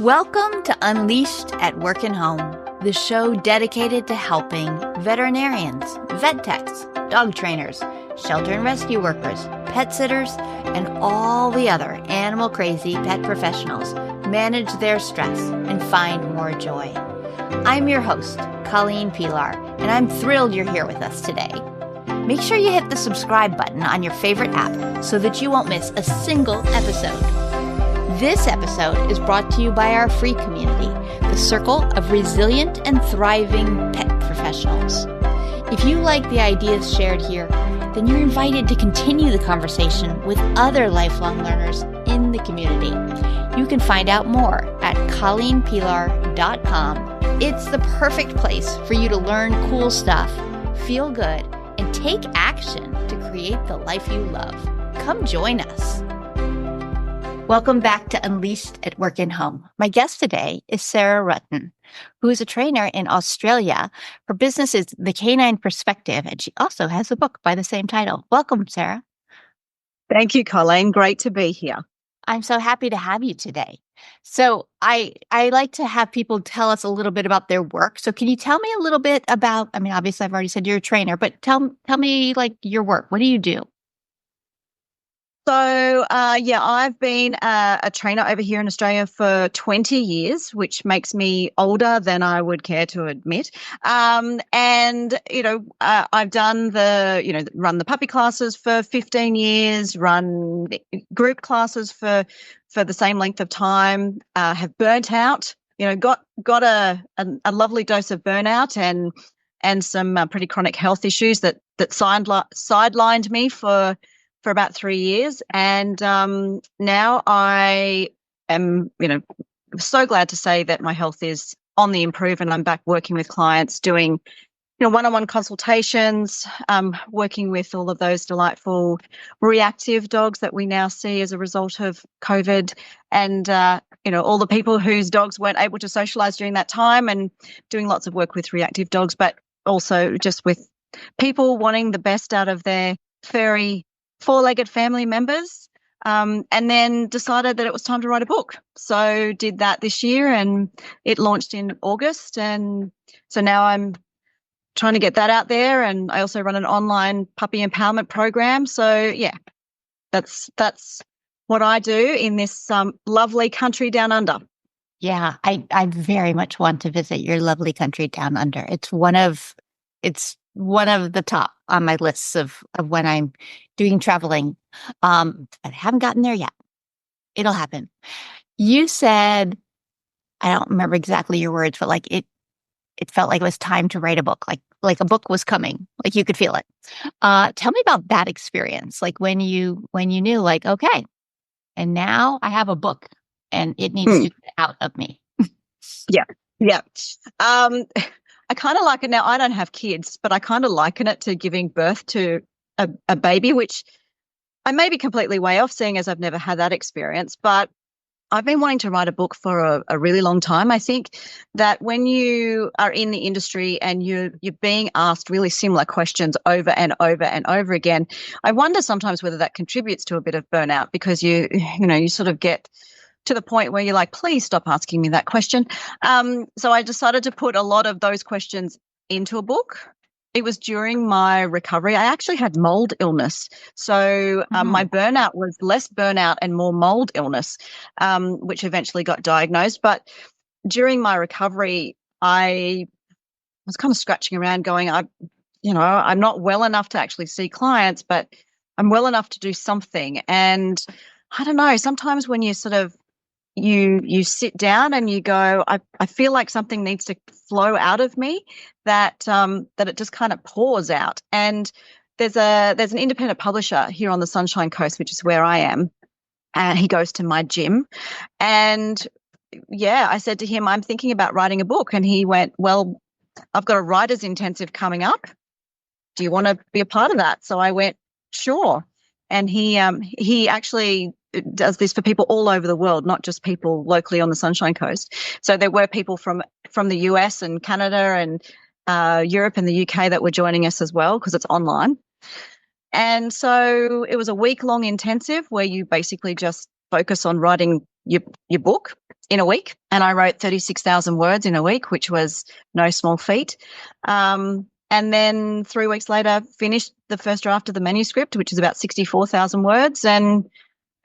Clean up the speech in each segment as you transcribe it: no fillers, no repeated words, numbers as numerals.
Welcome to Unleashed at Work and Home, the show dedicated to helping veterinarians, vet techs, dog trainers, shelter and rescue workers, pet sitters, and all the other animal crazy pet professionals manage their stress and find more joy. I'm your host, Colleen Pilar, and I'm thrilled you're here with us today. Make sure you hit the subscribe button on your favorite app so that you won't miss a single episode. This episode is brought to you by our free community, the Circle of Resilient and Thriving Pet Professionals. If you like the ideas shared here, then you're invited to continue the conversation with other lifelong learners in the community. You can find out more at colleenpilar.com. It's the perfect place for you to learn cool stuff, feel good, and take action to create the life you love. Come join us. Welcome back to Unleashed at Work and Home. My guest today is Sarah Rutten, who is a trainer in Australia. Her business is the Canine Perspective, and she also has a book by the same title. Welcome, Sarah. Thank you, Colleen. Great to be here. I'm so happy to have you today. So I like to have people tell us a little bit about their work. So can you tell me a little bit about, obviously I've already said you're a trainer, but tell me like your work. What do you do? So, I've been a trainer over here in Australia for 20 years, which makes me older than I would care to admit. I've done run the puppy classes for 15 years, run group classes for the same length of time, have burnt out, got a lovely dose of burnout and some pretty chronic health issues that sidelined me for about 3 years. And now I am, so glad to say that my health is on the improve and I'm back working with clients doing, one-on-one consultations, working with all of those delightful reactive dogs that we now see as a result of COVID and, all the people whose dogs weren't able to socialize during that time and doing lots of work with reactive dogs, but also just with people wanting the best out of their furry four-legged family members, and then decided that it was time to write a book. So did that this year and it launched in August. And so now I'm trying to get that out there. And I also run an online puppy empowerment program. So yeah, that's what I do in this lovely country down under. Yeah, I very much want to visit your lovely country down under. It's one of the top on my lists of when I'm doing traveling. I haven't gotten there yet. It'll happen. You said, I don't remember exactly your words, but like it felt like it was time to write a book, like a book was coming, like you could feel it. Tell me about that experience, like when you knew, like, okay, and now I have a book and it needs to get out of me. Yeah. I kind of liken it now. I don't have kids, but I kind of liken it to giving birth to a baby, which I may be completely way off seeing as I've never had that experience. But I've been wanting to write a book for a really long time. I think that when you are in the industry and you're being asked really similar questions over and over and over again, I wonder sometimes whether that contributes to a bit of burnout because you sort of get to the point where you're like, please stop asking me that question. So I decided to put a lot of those questions into a book. It was during my recovery. I actually had mold illness. So my burnout was less burnout and more mold illness, which eventually got diagnosed. But during my recovery, I was kind of scratching around going, I'm not well enough to actually see clients, but I'm well enough to do something. And I don't know, sometimes when you sort of you sit down and you go, I feel like something needs to flow out of me that it just kind of pours out. And there's an independent publisher here on the Sunshine Coast, which is where I am, and he goes to my gym. And yeah, I said to him, I'm thinking about writing a book. And he went, well, I've got a writer's intensive coming up. Do you want to be a part of that? So I went, sure. And he actually does this for people all over the world, not just people locally on the Sunshine Coast. So there were people from the US and Canada and Europe and the UK that were joining us as well because it's online. And so it was a week-long intensive where you basically just focus on writing your book. in a week, and I wrote 36,000 words in a week, which was no small feat. And then 3 weeks later, finished the first draft of the manuscript, which is about 64,000 words, and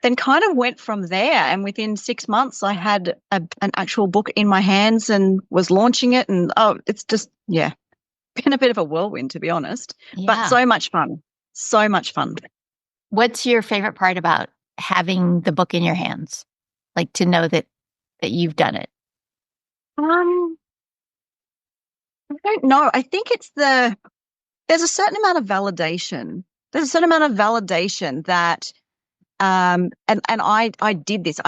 then kind of went from there. And within 6 months, I had an actual book in my hands and was launching it. And it's just, been a bit of a whirlwind, to be honest, but so much fun. So much fun. What's your favorite part about having the book in your hands? Like to know that you've done it? I don't know. I think it's there's a certain amount of validation. There's a certain amount of validation that, and I did this.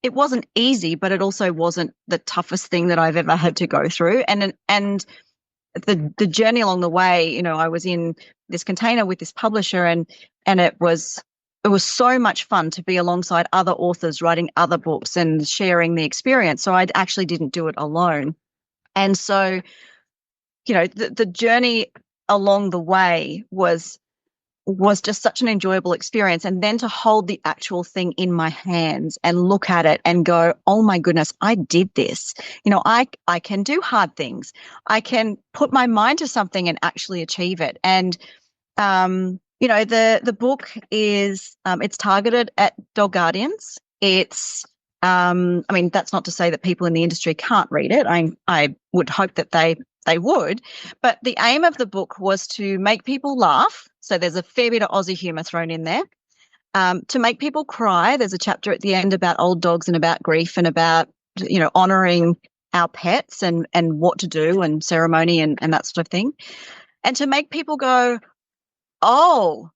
It wasn't easy, but it also wasn't the toughest thing that I've ever had to go through. And the journey along the way, I was in this container with this publisher, and it was so much fun to be alongside other authors writing other books and sharing the experience. So I actually didn't do it alone. And so, the journey along the way was just such an enjoyable experience. And then to hold the actual thing in my hands and look at it and go, oh my goodness, I did this. I can do hard things. I can put my mind to something and actually achieve it. And, the book is, it's targeted at dog guardians. It's, that's not to say that people in the industry can't read it. I would hope that they would, but the aim of the book was to make people laugh. So there's a fair bit of Aussie humour thrown in there. To make people cry. There's a chapter at the end about old dogs and about grief and about, honouring our pets and what to do and ceremony and that sort of thing. And to make people go, oh,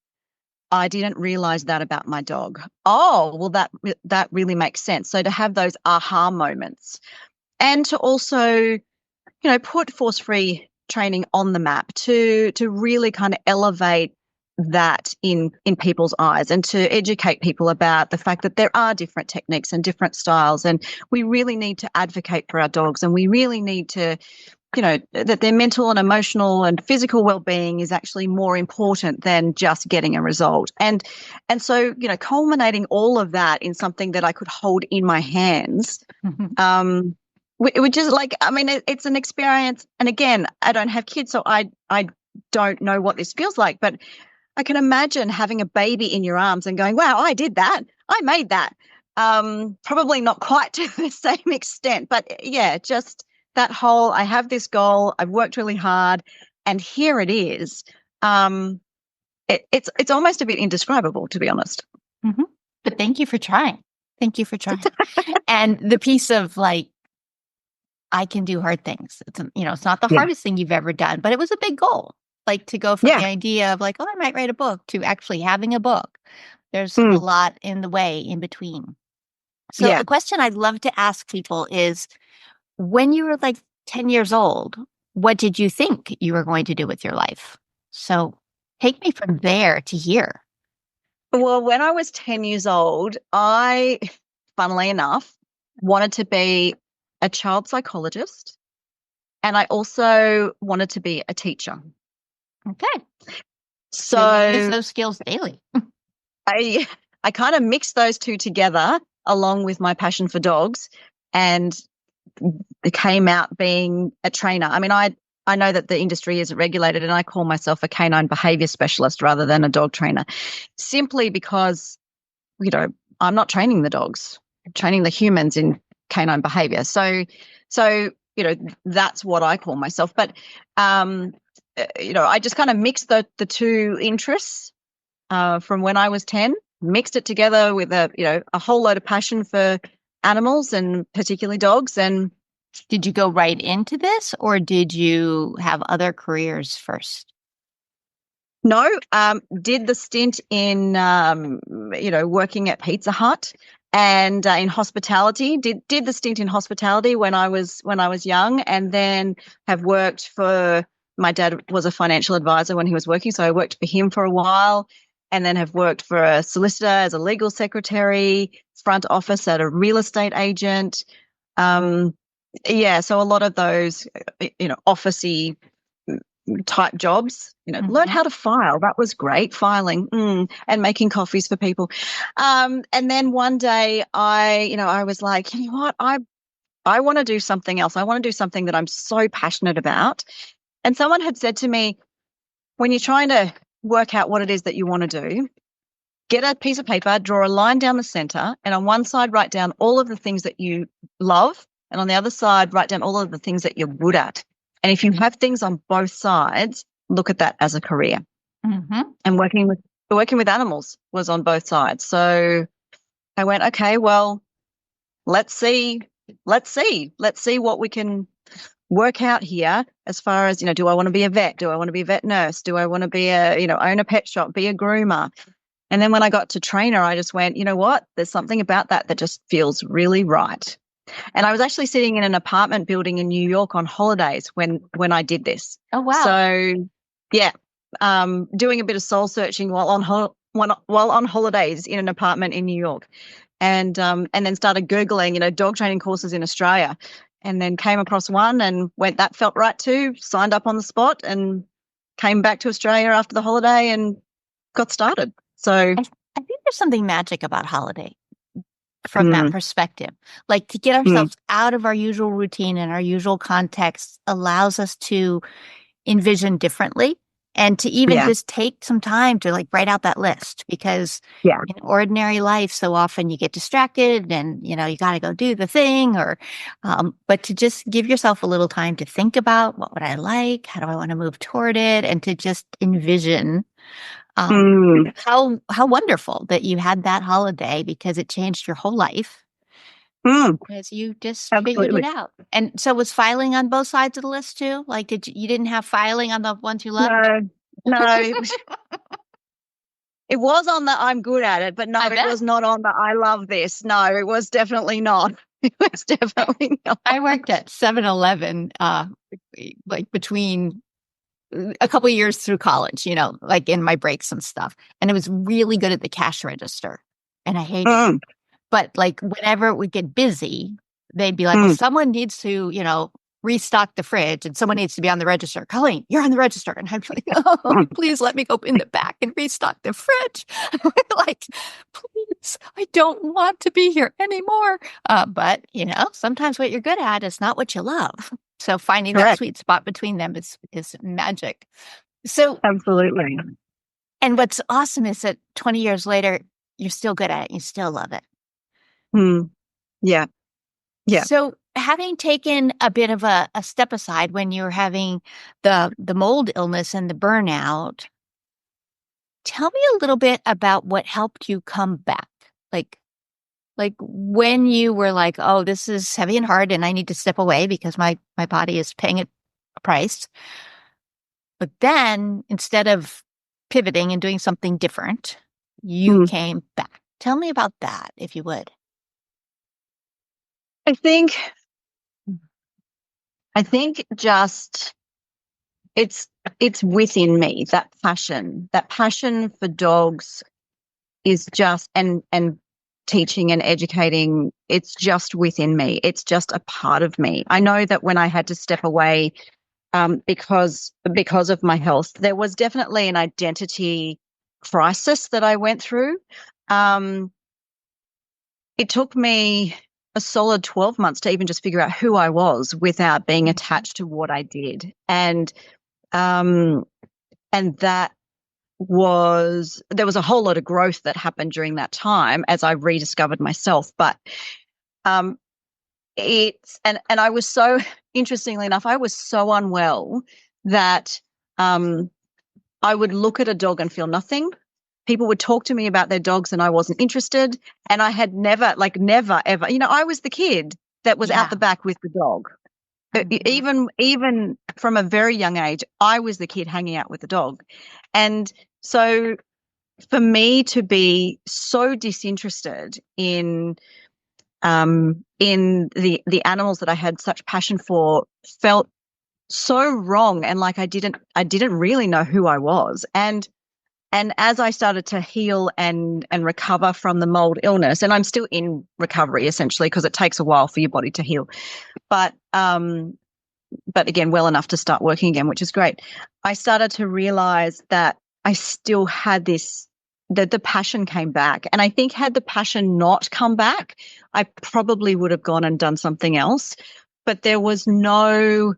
I didn't realise that about my dog. Oh, well, that really makes sense. So to have those aha moments, and to also, put force-free training on the map to really kind of elevate that in people's eyes, and to educate people about the fact that there are different techniques and different styles, and we really need to advocate for our dogs, and we really need to, that their mental and emotional and physical well-being is actually more important than just getting a result. And so, culminating all of that in something that I could hold in my hands, which is it's an experience. And again, I don't have kids, so I don't know what this feels like, but I can imagine having a baby in your arms and going, wow, I did that. I made that. Probably not quite to the same extent, but just that whole, I have this goal, I've worked really hard, and here it is. It's almost a bit indescribable, to be honest. Mm-hmm. But thank you for trying. Thank you for trying. And the piece of I can do hard things. It's not the hardest thing you've ever done, but it was a big goal. To go from the idea of I might write a book to actually having a book. There's a lot in the way in between. So the question I'd love to ask people is, when you were 10 years old, what did you think you were going to do with your life? So take me from there to here. Well, when I was 10 years old, I, funnily enough, wanted to be a child psychologist, and I also wanted to be a teacher. Okay. So you use those skills daily. I kind of mixed those two together along with my passion for dogs, and it came out being a trainer. I know that the industry isn't regulated, and I call myself a canine behaviour specialist rather than a dog trainer, simply because, I'm not training the dogs, I'm training the humans in canine behaviour. So that's what I call myself. But I just kind of mixed the two interests from when I was 10, mixed it together with a whole load of passion for animals and particularly dogs. And did you go right into this, or did you have other careers first? No, did the stint in working at Pizza Hut and in hospitality. Did the stint in hospitality when I was young, and then have worked for. My dad was a financial advisor when he was working, so I worked for him for a while, and then have worked for a solicitor as a legal secretary, front office at a real estate agent. So a lot of those, officey type jobs, learned how to file. That was great, filing, and making coffees for people. And then one day I was like, you know what, I want to do something else. I want to do something that I'm so passionate about. And someone had said to me, when you're trying to work out what it is that you want to do, get a piece of paper, draw a line down the center, and on one side, write down all of the things that you love. And on the other side, write down all of the things that you're good at. And if you have things on both sides, look at that as a career. And working with animals was on both sides. So I went, okay, well, let's see what we can work out here as far as, do I want to be a vet? Do I want to be a vet nurse? Do I want to be own a pet shop, be a groomer? And then when I got to trainer, I just went, you know what? There's something about that just feels really right. And I was actually sitting in an apartment building in New York on holidays when I did this. Oh, wow. So, yeah, doing a bit of soul searching while on holidays in an apartment in New York. And then started Googling, dog training courses in Australia, and then came across one and went, that felt right too, signed up on the spot and came back to Australia after the holiday and got started. So I think there's something magic about holiday from that perspective. Like, to get ourselves out of our usual routine and our usual context allows us to envision differently, and to even just take some time to like write out that list, because in ordinary life, so often you get distracted and, you got to go do the thing, or, but to just give yourself a little time to think about, what would I like? How do I want to move toward it? And to just envision how wonderful that you had that holiday, because it changed your whole life. Because you just figured it out. And so was filing on both sides of the list too? Like, you didn't have filing on the ones you loved? No. It was on the I'm good at it, but no, it was not on the I love this. No, it was definitely not. It was definitely not. I worked at 7-Eleven, like between a couple of years through college, like in my breaks and stuff. And it was really good at the cash register. And I hated it. But like, whenever it would get busy, they'd be like, well, someone needs to, restock the fridge, and someone needs to be on the register. Colleen, you're on the register. And I'd be like, oh, please let me go in the back and restock the fridge. Like, please, I don't want to be here anymore. But, sometimes what you're good at is not what you love. So finding that sweet spot between them is magic. So absolutely. And what's awesome is that 20 years later, you're still good at it. You still love it. Yeah. So having taken a bit of a step aside when you were having the mold illness and the burnout, tell me a little bit about what helped you come back. Like when you were like, oh, this is heavy and hard and I need to step away because my body is paying a price. But then instead of pivoting and doing something different, you came back. Tell me about that, if you would. I think just it's within me, that passion for dogs is just, and teaching and educating, it's just within me. It's just a part of me. I know that when I had to step away because of my health, there was definitely an identity crisis that I went through. It took me a solid 12 months to even just figure out who I was without being attached to what I did. And that there was a whole lot of growth that happened during that time as I rediscovered myself. But and I was so, interestingly enough, I was so unwell that I would look at a dog and feel nothing. People would talk to me about their dogs and I wasn't interested. And I had never, ever, I was the kid that was out the back with the dog. Even from a very young age, I was the kid hanging out with the dog. And so for me to be so disinterested in the animals that I had such passion for felt so wrong, and like I didn't really know who I was. And as I started to heal and recover from the mold illness, and I'm still in recovery essentially because it takes a while for your body to heal, but but again, well enough to start working again, which is great. I started to realize that I still had this, that the passion came back. And I think had the passion not come back, I probably would have gone and done something else. But there was no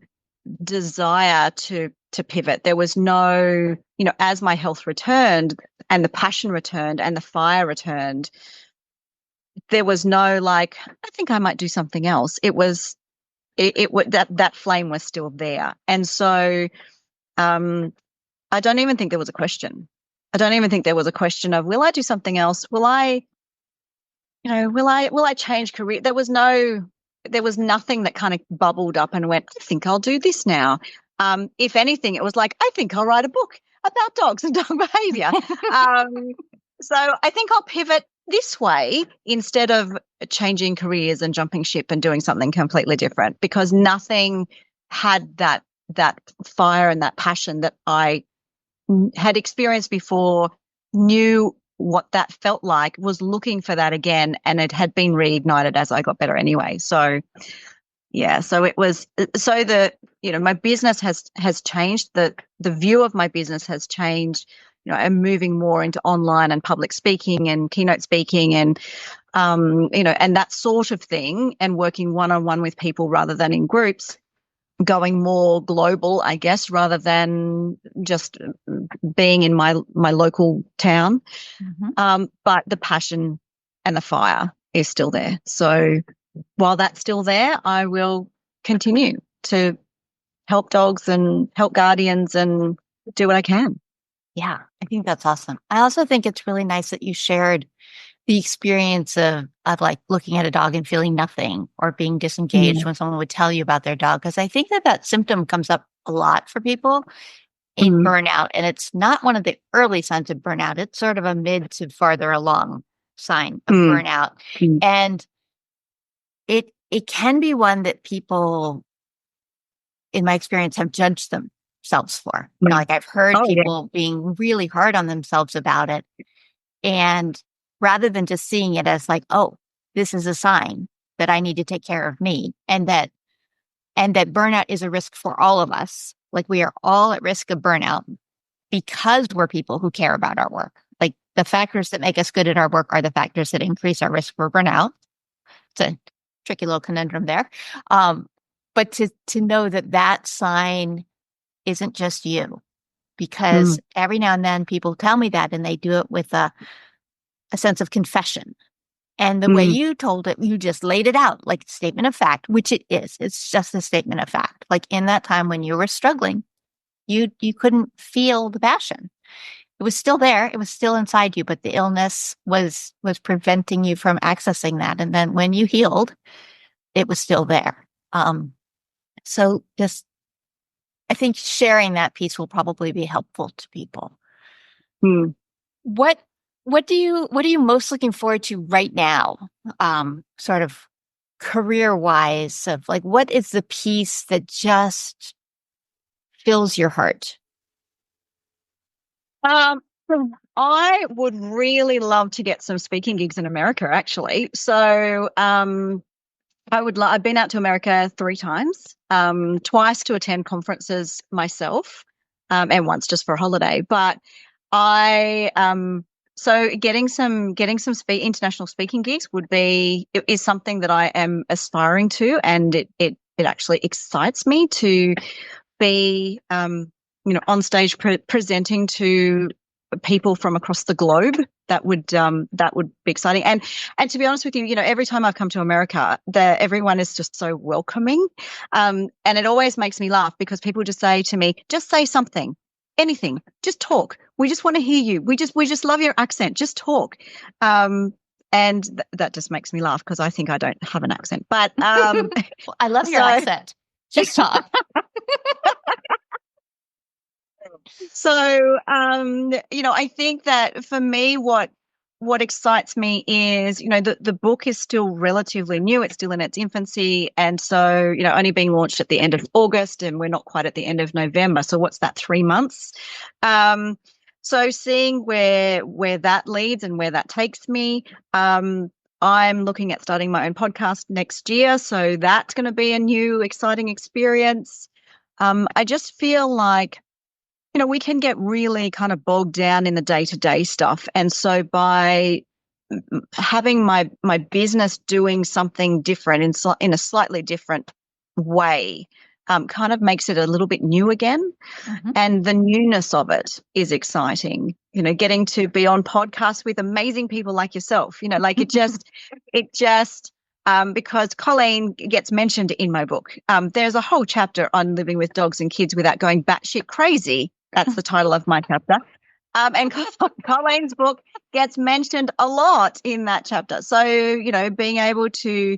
desire to pivot. There was no, as my health returned and the passion returned and the fire returned, there was no like, I think I might do something else. It was that flame was still there. And so I don't even think there was a question. I don't even think there was a question of, will I do something else? Will I change career? There was nothing that kind of bubbled up and went, I think I'll do this now. If anything, it was like, I think I'll write a book about dogs and dog behavior. So I think I'll pivot this way instead of changing careers and jumping ship and doing something completely different, because nothing had that fire and that passion that I had experienced before, knew what that felt like, was looking for that again, and it had been reignited as I got better anyway. So yeah, so it was, so my business has changed, the view of my business has changed. I'm moving more into online and public speaking and keynote speaking and and that sort of thing, and working one-on-one with people rather than in groups, going more global, I guess, rather than just being in my local town. Mm-hmm. But the passion and the fire is still there. So while that's still there, I will continue to help dogs and help guardians and do what I can. Yeah, I think that's awesome. I also think it's really nice that you shared the experience of like looking at a dog and feeling nothing, or being disengaged when someone would tell you about their dog. Because I think that symptom comes up a lot for people in burnout. And it's not one of the early signs of burnout. It's sort of a mid to farther along sign of burnout. And it can be one that people, in my experience, have judged themselves for. Like I've heard people being really hard on themselves about it. And rather than just seeing it as like, oh, this is a sign that I need to take care of me, and that burnout is a risk for all of us. Like we are all at risk of burnout because we're people who care about our work. Like the factors that make us good at our work are the factors that increase our risk for burnout. It's a tricky little conundrum there. But to know that sign isn't just you, because every now and then people tell me that, and they do it with a sense of confession. And the way you told it, you just laid it out like a statement of fact, which it is. It's just a statement of fact. Like in that time when you were struggling, you couldn't feel the passion. It was still there. It was still inside you, but the illness was preventing you from accessing that. And then when you healed, it was still there. So just, I think sharing that piece will probably be helpful to people. What are you most looking forward to right now? Sort of career wise, of like, what is the piece that just fills your heart? I would really love to get some speaking gigs in America, actually. So, I've been out to America 3 times, twice to attend conferences myself, and once just for a holiday. But so getting some international speaking gigs is something that I am aspiring to, and it actually excites me to be on stage presenting to people from across the globe. That would be exciting. And to be honest with you, every time I've come to America, everyone is just so welcoming. And it always makes me laugh, because people just say to me, just say something, anything, just talk. We just want to hear you. We just love your accent. Just talk. And that just makes me laugh, because I think I don't have an accent. But well, I love your accent. Just talk. So, I think that for me, what excites me is, the book is still relatively new. It's still in its infancy. And so, only being launched at the end of August, and we're not quite at the end of November. So what's that, 3 months? So seeing where that leads and where that takes me, I'm looking at starting my own podcast next year. So that's going to be a new, exciting experience. I just feel like, we can get really kind of bogged down in the day-to-day stuff. And so by having my business doing something different in a slightly different way, kind of makes it a little bit new again. Mm-hmm. And the newness of it is exciting. Getting to be on podcasts with amazing people like yourself, like it just because Colleen gets mentioned in my book. There's a whole chapter on living with dogs and kids without going batshit crazy. That's the title of my chapter. And Colleen's book gets mentioned a lot in that chapter. So, being able to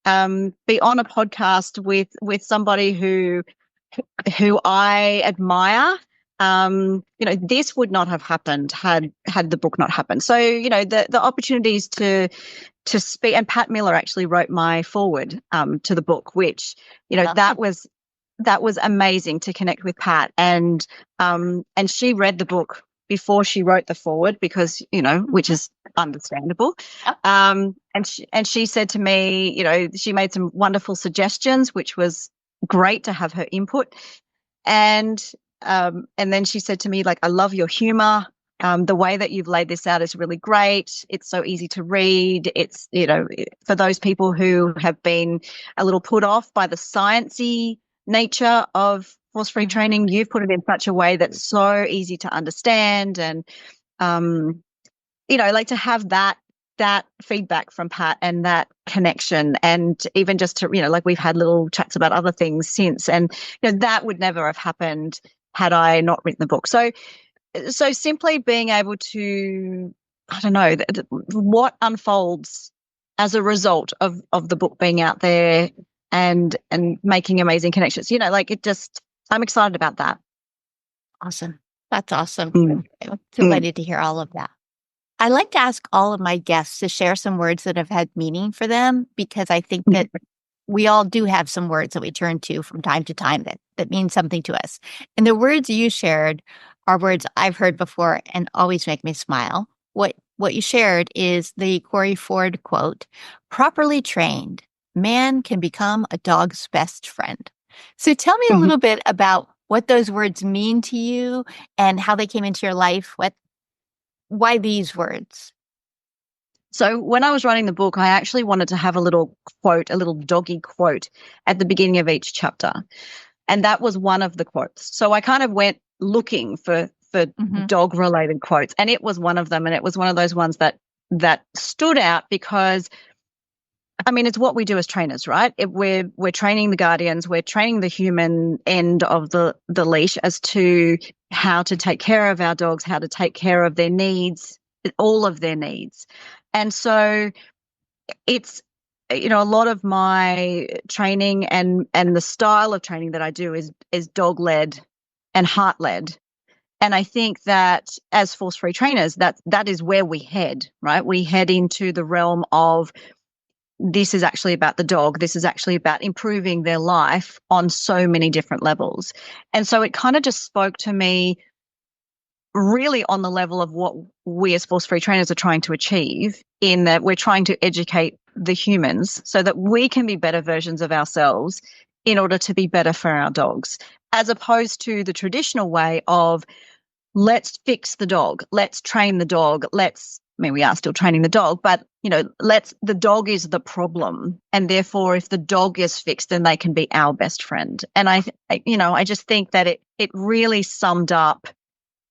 be on a podcast with somebody who I admire, this would not have happened had the book not happened. So, the opportunities to speak, and Pat Miller actually wrote my foreword to the book, which, that was amazing to connect with Pat, and she read the book before she wrote the foreword because, which is understandable. And she said to me, she made some wonderful suggestions, which was great to have her input. And then she said to me, like, I love your humor. The way that you've laid this out is really great. It's so easy to read. It's, for those people who have been a little put off by the sciencey nature of force-free training, you've put it in such a way that's so easy to understand. And, like to have that feedback from Pat and that connection, and even just to, like we've had little chats about other things since, and, that would never have happened had I not written the book. So simply being able to, I don't know, what unfolds as a result of the book being out there and making amazing connections, I'm excited about that. Awesome. That's awesome. I'm delighted to hear all of that. I like to ask all of my guests to share some words that have had meaning for them, because I think that we all do have some words that we turn to from time to time that mean something to us. And the words you shared are words I've heard before and always make me smile. What you shared is the Corey Ford quote, "Properly trained, man can become a dog's best friend." So tell me a little bit about what those words mean to you and how they came into your life. Why these words? So when I was writing the book, I actually wanted to have a little quote, a little doggy quote at the beginning of each chapter. And that was one of the quotes. So I kind of went looking for dog related quotes, and it was one of them. And it was one of those ones that stood out because, I mean, it's what we do as trainers, right? We're training the guardians, we're training the human end of the leash as to how to take care of our dogs, how to take care of their needs, all of their needs. And so it's, a lot of my training and the style of training that I do is dog-led and heart-led. And I think that as force-free trainers, that is where we head, right? We head into the realm of, this is actually about the dog. This is actually about improving their life on so many different levels. And so it kind of just spoke to me really on the level of what we as force-free trainers are trying to achieve, in that we're trying to educate the humans so that we can be better versions of ourselves in order to be better for our dogs, as opposed to the traditional way of, let's fix the dog, let's train the dog, we are still training the dog, but, the dog is the problem. And therefore, if the dog is fixed, then they can be our best friend. And I just think that it really summed up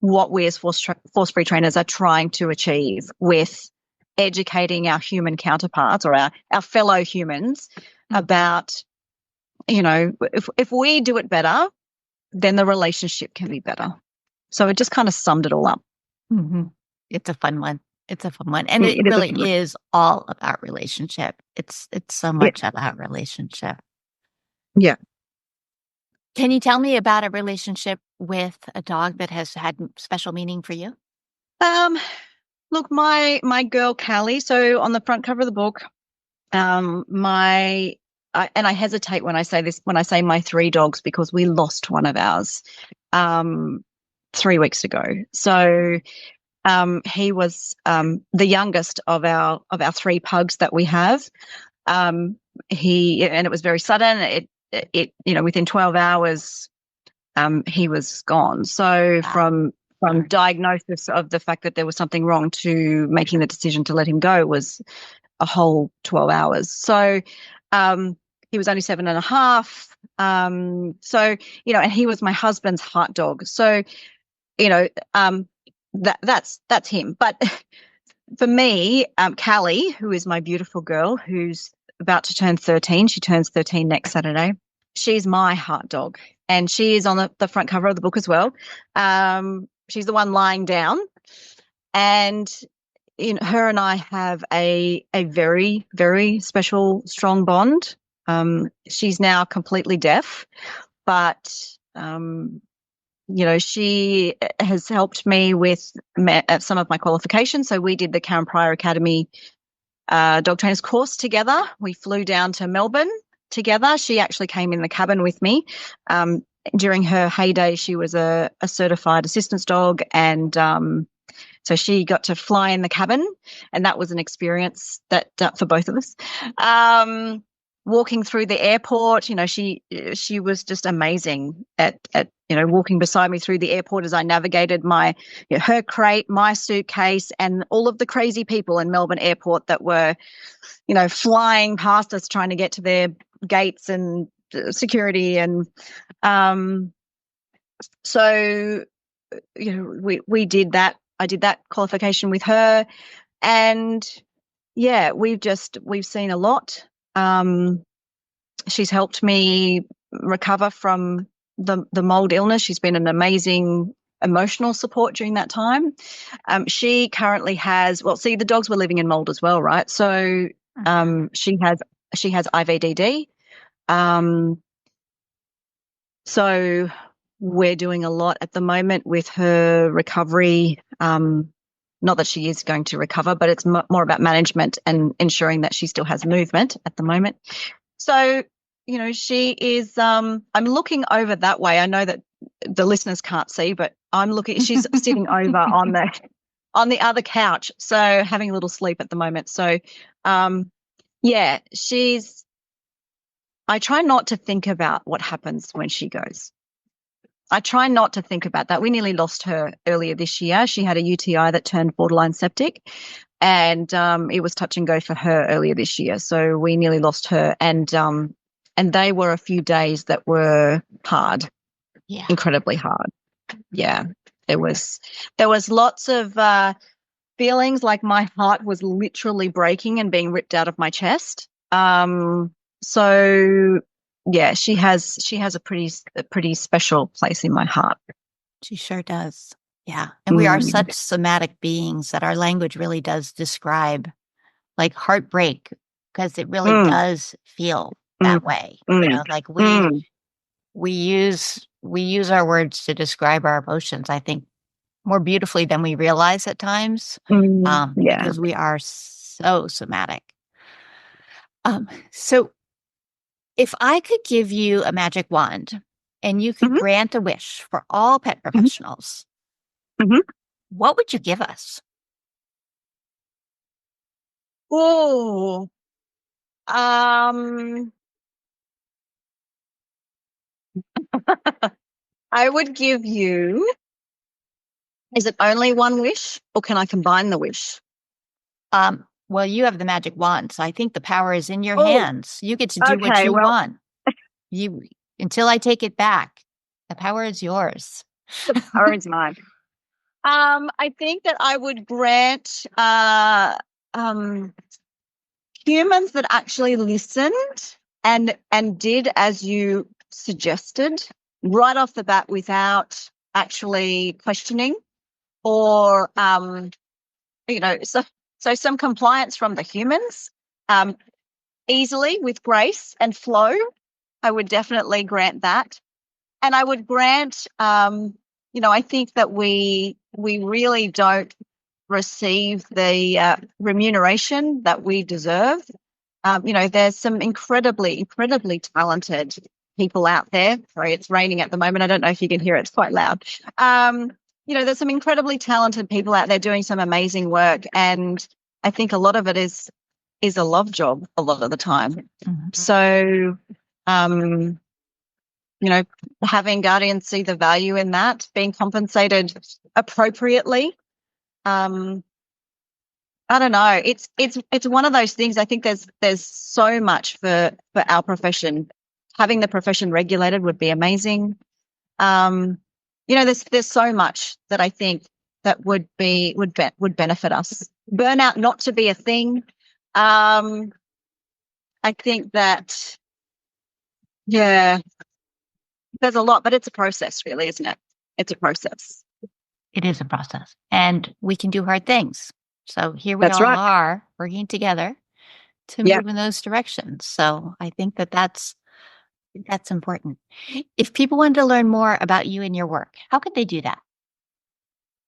what we as force-free trainers are trying to achieve with educating our human counterparts, or our fellow humans, about, if we do it better, then the relationship can be better. So it just kind of summed it all up. Mm-hmm. It's a fun one. And it really is all about relationship. It's so much about relationship. Yeah. Can you tell me about a relationship with a dog that has had special meaning for you? Look, my girl Callie. So on the front cover of the book, and I hesitate when I say this, when I say my 3 dogs, because we lost one of ours 3 weeks ago. So He was the youngest of our 3 pugs that we have. And it was very sudden. It within 12 hours, he was gone. So from diagnosis of the fact that there was something wrong to making the decision to let him go was a whole 12 hours. So he was only 7.5. So, and he was my husband's heart dog. So, that's him. But for me, Callie, who is my beautiful girl, who's about to turn 13, she turns 13 next Saturday. She's my heart dog, and she is on the front cover of the book as well. She's the one lying down, and her and I have a very, very special, strong bond. She's now completely deaf, but she has helped me with some of my qualifications. So we did the Karen Pryor Academy dog trainers course together. We flew down to Melbourne together. She actually came in the cabin with me. During her heyday, she was a certified assistance dog, and so she got to fly in the cabin, and that was an experience that for both of us. Walking through the airport, she was just amazing at walking beside me through the airport as I navigated her crate, my suitcase, and all of the crazy people in Melbourne Airport that were, flying past us trying to get to their gates and security. And so, we did that. I did that qualification with her, and yeah, we've seen a lot. She's helped me recover from the mold illness. She's been an amazing emotional support during that time. She currently has, the dogs were living in mold as well, right? So she has IVDD. So we're doing a lot at the moment with her recovery. Not that she is going to recover, but it's more about management and ensuring that she still has movement at the moment. So, she is, I'm looking over that way. I know that the listeners can't see, but I'm looking, she's sitting over on the other couch. So having a little sleep at the moment. So, I try not to think about what happens when she goes. I try not to think about that. We nearly lost her earlier this year. She had a UTI that turned borderline septic, and it was touch and go for her earlier this year. So we nearly lost her, and they were a few days that were hard, incredibly hard. Yeah, there was lots of feelings like my heart was literally breaking and being ripped out of my chest. So. Yeah, she has a pretty special place in my heart. She sure does. Yeah. And we are such somatic beings that our language really does describe like heartbreak, because it really does feel that way. Like we use our words to describe our emotions, I think, more beautifully than we realize at times. Because we are so somatic. So if I could give you a magic wand and you could grant a wish for all pet professionals, what would you give us? Oh, I would give you, is it only one wish, or can I combine the wish? Well, you have the magic wand, so I think the power is in your hands. You get to do what you want. Until I take it back, the power is yours. The power is mine. I think that I would grant humans that actually listened and did as you suggested right off the bat without actually questioning or So some compliance from the humans, easily with grace and flow. I would definitely grant that. And I would grant, I think that we really don't receive the remuneration that we deserve. There's some incredibly, incredibly talented people out there. Sorry, it's raining at the moment. I don't know if you can hear it. It's quite loud. there's some incredibly talented people out there doing some amazing work. And I think a lot of it is a love job a lot of the time. Mhm. So, having guardians see the value in that, being compensated appropriately. I don't know. It's one of those things. I think there's so much for our profession. Having the profession regulated would be amazing. There's so much that I think that would benefit us. Burnout not to be a thing. I think that, yeah, there's a lot, but it's a process, really, isn't it? It's a process. It is a process, and we can do hard things. So here we That's all right. are working together to Yeah. move in those directions. So I think that's important. If people wanted to learn more about you and your work, how could they do that?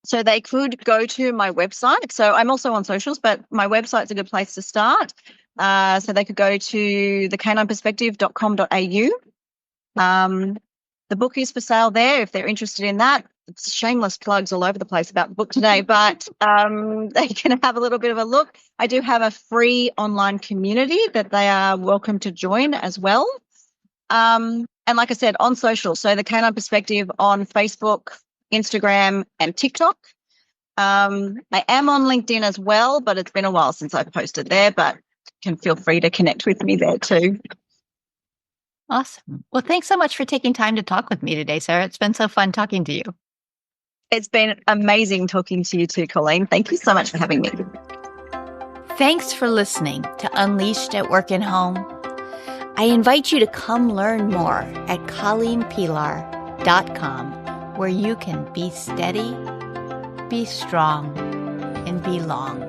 So they could go to my website. So I'm also on socials, but my website's a good place to start. So they could go to thecanineperspective.com.au. The book is for sale there if they're interested in that. It's shameless plugs all over the place about the book today, but they can have a little bit of a look. I do have a free online community that they are welcome to join as well. And like I said, on social, so the Canine Perspective on Facebook, Instagram, and TikTok. I am on LinkedIn as well, but it's been a while since I've posted there, but you can feel free to connect with me there too. Awesome. Well, thanks so much for taking time to talk with me today, Sarah. It's been so fun talking to you. It's been amazing talking to you too, Colleen. Thank you so much for having me. Thanks for listening to Unleashed at Work and Home. I invite you to come learn more at colleenpelar.com, where you can be steady, be strong, and be long.